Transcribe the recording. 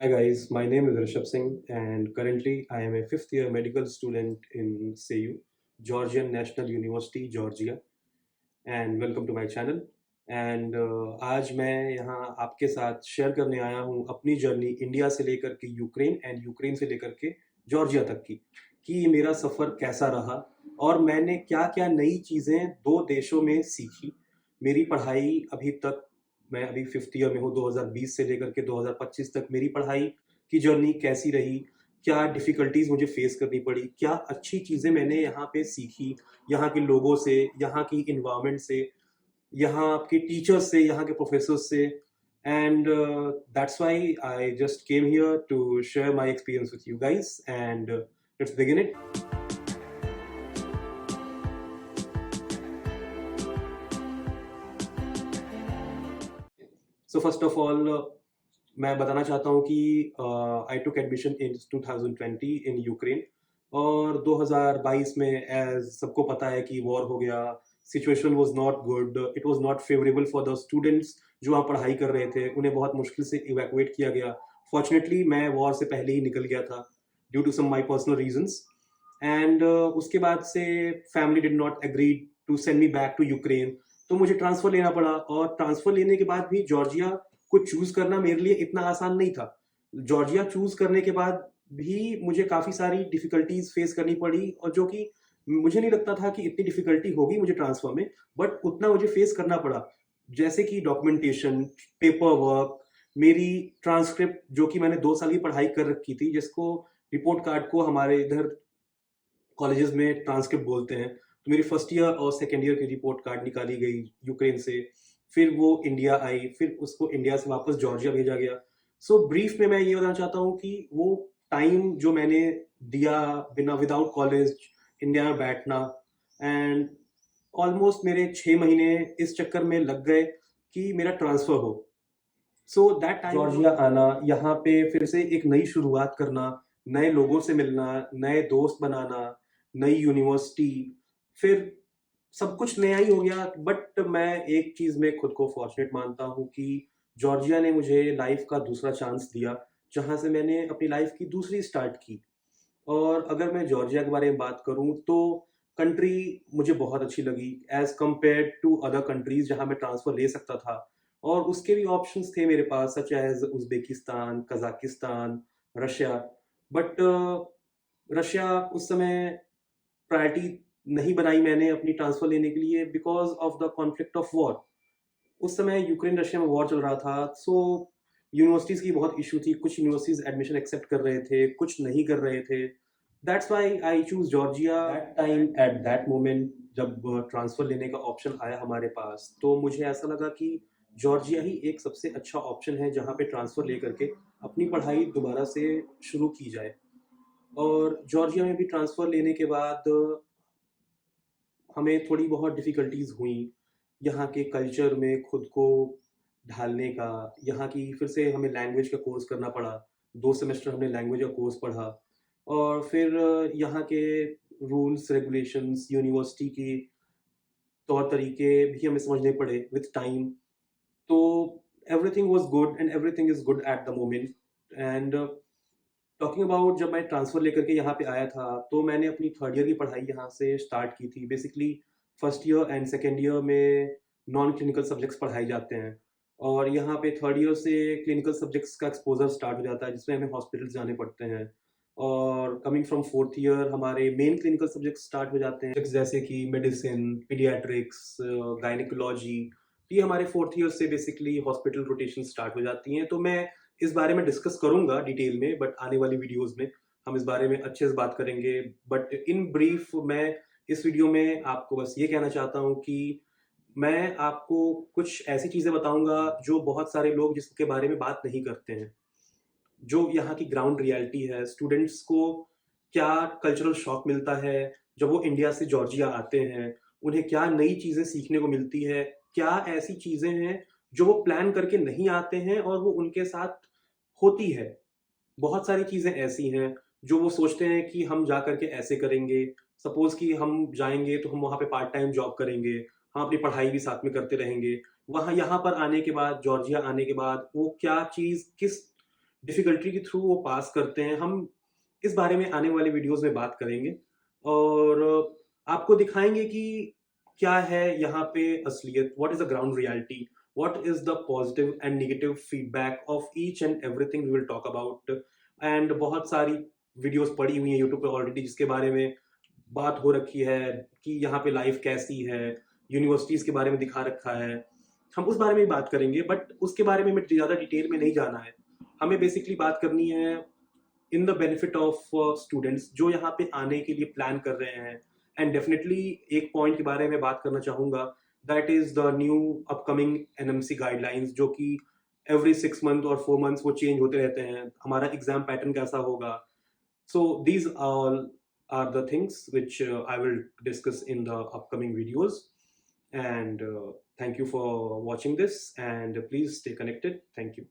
Hi guys, my name is Rishabh Singh and currently I am a fifth year medical student in CU, Georgian National University, Georgia and welcome to my channel and आज मैं यहाँ आपके साथ share करने आया हूँ अपनी journey India से लेकर के यूक्रेन एंड यूक्रेन से लेकर के जॉर्जिया तक की कि मेरा सफ़र कैसा रहा और मैंने क्या-क्या नई चीज़ें 2 देशों में सीखी। मेरी पढ़ाई अभी तक मैं अभी 5th ईयर में हूँ 2020 से लेकर के 2025 तक मेरी पढ़ाई की जर्नी कैसी रही, क्या डिफ़िकल्टीज़ मुझे फ़ेस करनी पड़ी, क्या अच्छी चीज़ें मैंने यहाँ पे सीखी, यहाँ के लोगों से, यहाँ की एनवायरनमेंट से, यहाँ के टीचर्स से, यहाँ के प्रोफ़ेसर्स से and that's why I just came here to share my experience with you guys and let's begin it. So first of all मैं बताना चाहता हूँ कि आई took admission in 2020 in Ukraine और 2022 में एज सबको पता है कि वॉर हो गया, situation was not good, it was not favourable for the students जो वहाँ पढ़ाई कर रहे थे, उन्हें बहुत मुश्किल से इवैक्यूएट किया गया। फॉर्चुनेटली मैं वॉर से पहले ही निकल गया था due to some my personal reasons and उसके बाद से family did not agree to send me back to Ukraine, तो मुझे ट्रांसफ़र लेना पड़ा और ट्रांसफ़र लेने के बाद भी जॉर्जिया को चूज़ करना मेरे लिए इतना आसान नहीं था। जॉर्जिया चूज़ करने के बाद भी मुझे काफ़ी सारी डिफ़िकल्टीज़ फ़ेस करनी पड़ी और जो कि मुझे नहीं लगता था कि इतनी डिफ़िकल्टी होगी मुझे ट्रांसफ़र में, बट उतना मुझे फ़ेस करना पड़ा। जैसे कि डॉक्यूमेंटेशन, पेपर वर्क, मेरी ट्रांसक्रिप्ट जो कि मैंने 2 साल की पढ़ाई कर रखी थी, जिसको रिपोर्ट कार्ड को हमारे इधर कॉलेजेस में ट्रांसक्रिप्ट बोलते हैं। तो मेरी फर्स्ट ईयर और सेकंड ईयर की रिपोर्ट कार्ड निकाली गई यूक्रेन से, फिर वो इंडिया आई, फिर उसको इंडिया से वापस जॉर्जिया भेजा गया। सो ब्रीफ में मैं ये बताना चाहता हूँ कि वो टाइम जो मैंने दिया बिना विदाउट कॉलेज इंडिया में बैठना एंड ऑलमोस्ट मेरे 6 महीने इस चक्कर में लग गए कि मेरा ट्रांसफ़र हो। सो दैट टाइम जॉर्जिया आना, यहाँ पे फिर से एक नई शुरुआत करना, नए लोगों से मिलना, नए दोस्त बनाना, नई यूनिवर्सिटी, फिर सब कुछ नया ही हो गया। बट मैं एक चीज़ में खुद को फॉर्चुनेट मानता हूँ कि जॉर्जिया ने मुझे लाइफ़ का दूसरा चांस दिया, जहाँ से मैंने अपनी लाइफ़ की दूसरी स्टार्ट की। और अगर मैं जॉर्जिया के बारे में बात करूँ तो कंट्री मुझे बहुत अच्छी लगी as compared to other countries जहाँ मैं ट्रांसफ़र ले सकता था और उसके भी ऑप्शंस थे मेरे पास such as Uzbekistan, Kazakhstan, Russia. But Russia उस समय प्रायोरिटी नहीं बनाई मैंने अपनी ट्रांसफ़र लेने के लिए because of the conflict of war. उस समय यूक्रेन रशिया में वॉर चल रहा था, सो यूनिवर्सिटीज़ की बहुत इश्यू थी। कुछ यूनिवर्सिटीज़ एडमिशन एक्सेप्ट कर रहे थे, कुछ नहीं कर रहे थे। That's why I choose Georgia that time at that moment जब ट्रांसफ़र लेने का ऑप्शन आया हमारे पास, तो मुझे ऐसा लगा कि जॉर्जिया ही एक सबसे अच्छा ऑप्शन है जहाँ पे ट्रांसफ़र लेकर के अपनी पढ़ाई दोबारा से शुरू की जाए। और जॉर्जिया में भी ट्रांसफ़र लेने के बाद हमें थोड़ी बहुत डिफ़िकल्टीज़ हुई, यहाँ के कल्चर में खुद को ढालने का, यहाँ की फिर से हमें लैंग्वेज का कोर्स करना पड़ा, 2 सेमेस्टर हमने लैंग्वेज का कोर्स पढ़ा और फिर यहाँ के रूल्स, रेगुलेशंस, यूनिवर्सिटी के तौर-तरीके भी हमें समझने पड़े विथ टाइम। तो everything was good and everything is good at the moment and talking about जब मैं ट्रांसफ़र लेकर के यहाँ पे आया था, तो मैंने अपनी 3rd ईयर की पढ़ाई यहाँ से स्टार्ट की थी। Basically first year and second year में नॉन क्लिनिकल सब्जेक्ट्स पढ़ाए जाते हैं और यहाँ पे 3rd ईयर से क्लिनिकल सब्जेक्ट्स का एक्सपोज़र स्टार्ट हो जाता है, जिसमें हमें हॉस्पिटल्स जाने पड़ते हैं। और कमिंग फ्रॉम 4th ईयर हमारे मेन क्लिनिकल सब्जेक्ट्स स्टार्ट हो जाते हैं, जैसे कि मेडिसिन, पीडियाट्रिक्स, गायनेकोलॉजी। ये हमारे 4th ईयर से बेसिकली हॉस्पिटल रोटेशन स्टार्ट हो जाती हैं। तो मैं इस बारे में डिस्कस करूँगा डिटेल में, बट आने वाली वीडियोज़ में हम इस बारे में अच्छे से बात करेंगे। बट इन ब्रीफ मैं इस वीडियो में आपको बस ये कहना चाहता हूँ कि मैं आपको कुछ ऐसी चीज़ें बताऊँगा जो बहुत सारे लोग जिसके बारे में बात नहीं करते हैं। जो यहाँ की ग्राउंड रियलिटी है, स्टूडेंट्स को क्या कल्चरल शॉक मिलता है जब वो इंडिया से जॉर्जिया आते हैं, उन्हें क्या नई चीज़ें सीखने को मिलती है, क्या ऐसी चीज़ें हैं जो वो प्लान करके नहीं आते हैं और वो उनके साथ होती है। बहुत सारी चीज़ें ऐसी हैं जो वो सोचते हैं कि हम जा कर के ऐसे करेंगे। सपोज़ कि हम जाएँगे तो हम वहाँ पे पार्ट टाइम जॉब करेंगे, हम अपनी पढ़ाई भी साथ में करते रहेंगे। वहाँ यहाँ पर आने के बाद, जॉर्जिया आने के बाद वो क्या चीज़ किस डिफ़िकल्टी के थ्रू वो पास करते हैं। हम इस बारे में आने वाले वीडियोज़ में बात करेंगे और आपको दिखाएँगे कि क्या है यहाँ पे असलियत, what is the ground reality, what is the positive and negative feedback of each and everything we will talk about. And बहुत सारी वीडियोज़ पड़ी हुई हैं यूट्यूब पे ऑलरेडी जिसके बारे में बात हो रखी है कि यहाँ पे लाइफ़ कैसी है, यूनिवर्सिटीज़ के बारे में दिखा रखा है। हम उस बारे में भी बात करेंगे बट उसके बारे में हमें ज़्यादा डिटेल में नहीं जाना है। हमें बेसिकली बात करनी है in the benefit of students जो यहाँ पे आने के लिए प्लान कर रहे हैं। एंड डेफिनेटली एक पॉइंट के बारे में बात करना चाहूँगा, that is the new upcoming NMC guidelines जो कि एवरी 6 मंथ और 4 मंथ्स वो चेंज होते रहते हैं। हमारा एग्ज़ाम पैटर्न कैसा होगा? So these all are the things which I will discuss in the upcoming videos. And thank you for watching this and please stay connected. Thank you.